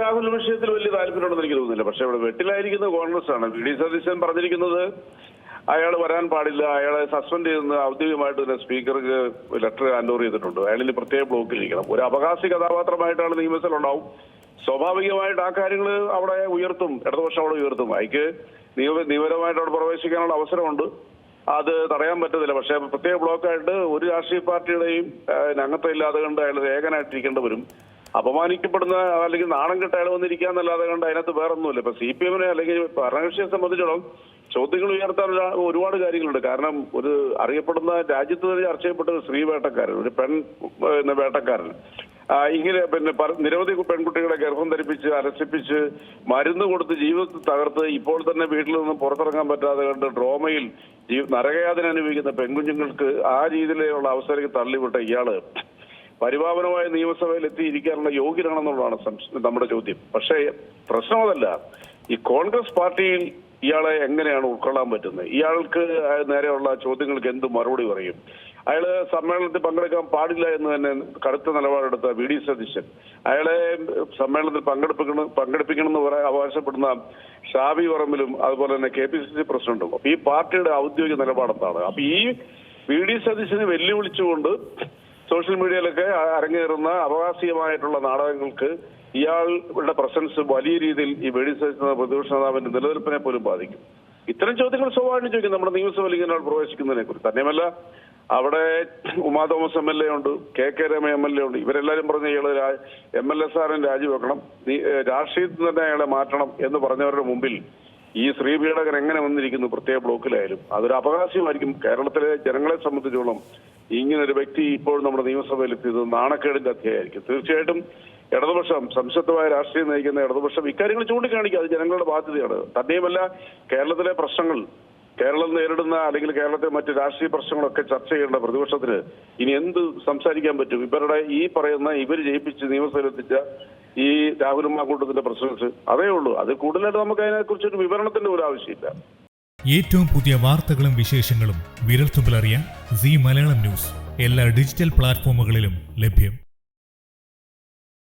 രാഹുൽ വിഷയത്തിൽ വലിയ താല്പര്യമുണ്ടെന്ന് എനിക്ക് തോന്നുന്നില്ല. പക്ഷെ ഇവിടെ വെട്ടിലായിരിക്കുന്ന കോൺഗ്രസ് ആണ്. വി.ഡി. സതീശൻ പറഞ്ഞിരിക്കുന്നത് അയാൾ വരാൻ പാടില്ല, അയാളെ സസ്പെൻഡ് ചെയ്യുന്ന ഔദ്യോഗികമായിട്ട് തന്നെ സ്പീക്കർക്ക് ലെറ്റർ ഹാൻഡ് ഓവർ ചെയ്തിട്ടുണ്ട്. അയാളിൽ പ്രത്യേക ബ്ലോക്കിലിരിക്കണം. ഒരു അവകാശി കഥാപാത്രമായിട്ടാണ് നിയമസഭയിലുണ്ടാവും. സ്വാഭാവികമായിട്ട് ആ കാര്യങ്ങൾ അവിടെ ഉയർത്തും, ഇടതുപക്ഷം അവിടെ ഉയർത്തും. അയക്ക് നിയമപരമായിട്ട് അവിടെ പ്രവേശിക്കാനുള്ള അവസരമുണ്ട്, അത് തടയാൻ പറ്റത്തില്ല. പക്ഷെ പ്രത്യേക ബ്ലോക്കായിട്ട് ഒരു രാഷ്ട്രീയ പാർട്ടിയുടെയും അംഗത്വം ഇല്ലാതെ കണ്ട് അയാൾ ഏകനായിട്ടിരിക്കേണ്ടി വരും. അപമാനിക്കപ്പെടുന്ന അല്ലെങ്കിൽ നാണം കെട്ട അയാൾ വന്നിരിക്കാന്നല്ലാതെ കണ്ട് അതിനകത്ത് വേറൊന്നുമില്ല. ഇപ്പൊ CPM-നെ അല്ലെങ്കിൽ ഭരണകക്ഷിയെ സംബന്ധിച്ചിടത്തോളം ചോദ്യങ്ങൾ ഉയർത്താൻ ഒരുപാട് കാര്യങ്ങളുണ്ട്. കാരണം ഒരു അറിയപ്പെടുന്ന രാജ്യത്ത് തന്നെ ചർച്ച ചെയ്യപ്പെട്ട ഒരു സ്ത്രീ വേട്ടക്കാരൻ, ഒരു പെൺ വേട്ടക്കാരൻ, ഇങ്ങനെ നിരവധി പെൺകുട്ടികളെ ഗർഭം ധരിപ്പിച്ച് അലസിപ്പിച്ച് മരുന്ന് കൊടുത്ത് ജീവിതത്തിൽ തകർത്ത് ഇപ്പോൾ തന്നെ വീട്ടിൽ നിന്നും പുറത്തിറങ്ങാൻ പറ്റാതെ കണ്ട് ഡ്രോമയിൽ നരകയാതന അനുഭവിക്കുന്ന പെൺകുഞ്ഞുങ്ങൾക്ക് ആ രീതിയിലുള്ള അവസരം തള്ളിവിട്ട ഇയാള് പരിപാവനമായ നിയമസഭയിൽ എത്തിയിരിക്കാനുള്ള യോഗ്യനാണെന്നുള്ളതാണ് നമ്മുടെ ചോദ്യം. പക്ഷേ പ്രശ്നം അതല്ല. ഈ കോൺഗ്രസ് പാർട്ടിയിൽ ഇയാളെ എങ്ങനെയാണ് ഉൾക്കൊള്ളാൻ പറ്റുന്നത്? ഇയാൾക്ക് നേരെയുള്ള ചോദ്യങ്ങൾക്ക് എന്ത് മറുപടി പറയും? അയാള് സമ്മേളനത്തിൽ പങ്കെടുക്കാൻ പാടില്ല എന്ന് തന്നെ കടുത്ത നിലപാടെടുത്ത വി.ഡി. സതീശൻ, അയാളെ സമ്മേളനത്തിൽ പങ്കെടുപ്പിക്കണമെന്ന് അവകാശപ്പെടുന്ന ഷാബി പറമ്പിലും അതുപോലെ തന്നെ KPCC പ്രസിഡന്റും. അപ്പൊ ഈ പാർട്ടിയുടെ ഔദ്യോഗിക നിലപാടെന്താണ്? അപ്പൊ ഈ വി.ഡി. സതീശനെ വെല്ലുവിളിച്ചുകൊണ്ട് സോഷ്യൽ മീഡിയയിലൊക്കെ അരങ്ങേറുന്ന അവകാശീയമായിട്ടുള്ള നാടകങ്ങൾക്ക് ഇയാളുടെ പ്രസൻസ് വലിയ രീതിയിൽ ഈ വി.ഡി. സതീശൻ പ്രതിപക്ഷ നേതാവിന്റെ നിലനിൽപ്പിനെ പോലും ബാധിക്കും. ഇത്തരം ചോദ്യങ്ങൾ സ്വാഭാവികം ചോദിക്കും നമ്മുടെ നിയമസഭയിൽ ഇങ്ങനെ പ്രവേശിക്കുന്നതിനെ കുറിച്ച്. തന്നെയുമല്ല, അവിടെ ഉമാ തോമസ് MLA ഉണ്ട്, KK രമ MLA ഉണ്ട്. ഇവരെല്ലാരും പറഞ്ഞ ഇയാള് MLSR രാജിവെക്കണം, രാഷ്ട്രീയത്തിൽ തന്നെ അയാളെ മാറ്റണം എന്ന് പറഞ്ഞവരുടെ മുമ്പിൽ ഈ സ്ത്രീ പീഡകൻ എങ്ങനെ വന്നിരിക്കുന്നു പ്രത്യേക ബ്ലോക്കിലായാലും അതൊരു അപകാശമായിരിക്കും. കേരളത്തിലെ ജനങ്ങളെ സംബന്ധിച്ചോളം ഇങ്ങനൊരു വ്യക്തി ഇപ്പോൾ നമ്മുടെ നിയമസഭയിൽ എത്തിയത് നാണക്കേടിന്റെ അധ്യായമായിരിക്കും. തീർച്ചയായിട്ടും ഇടതുപക്ഷം, സംശുദ്ധമായ രാഷ്ട്രീയം നയിക്കുന്ന ഇടതുപക്ഷം ഇക്കാര്യങ്ങൾ ചൂണ്ടിക്കാണിക്കുക. അത് ജനങ്ങളുടെ ബാധ്യതയാണ്. തന്നെയുമല്ല, കേരളത്തിലെ പ്രശ്നങ്ങൾ, കേരളം നേരിടുന്ന അല്ലെങ്കിൽ കേരളത്തിലെ മറ്റ് രാഷ്ട്രീയ പ്രശ്നങ്ങളൊക്കെ ചർച്ച ചെയ്യേണ്ട പ്രതിപക്ഷത്തിന് ഇനി എന്ത് സംസാരിക്കാൻ പറ്റും? ഇവർ ജയിപ്പിച്ച് നിയമസഭയിലെത്തിച്ച ഈ രാഹുൽ മാങ്കൂട്ടത്തിന്റെ പ്രസിഡൻസ് അതേ ഉള്ളൂ. അത് കൂടുതലായിട്ട് നമുക്ക് അതിനെക്കുറിച്ചൊരു വിവരണത്തിന്റെ ഒരു ആവശ്യമില്ല. ഏറ്റവും പുതിയ വാർത്തകളും വിശേഷങ്ങളും വിരൽത്തുമ്പിലറിയാൻ സീ മലയാളം ന്യൂസ് എല്ലാ ഡിജിറ്റൽ പ്ലാറ്റ്ഫോമുകളിലും ലഭ്യം.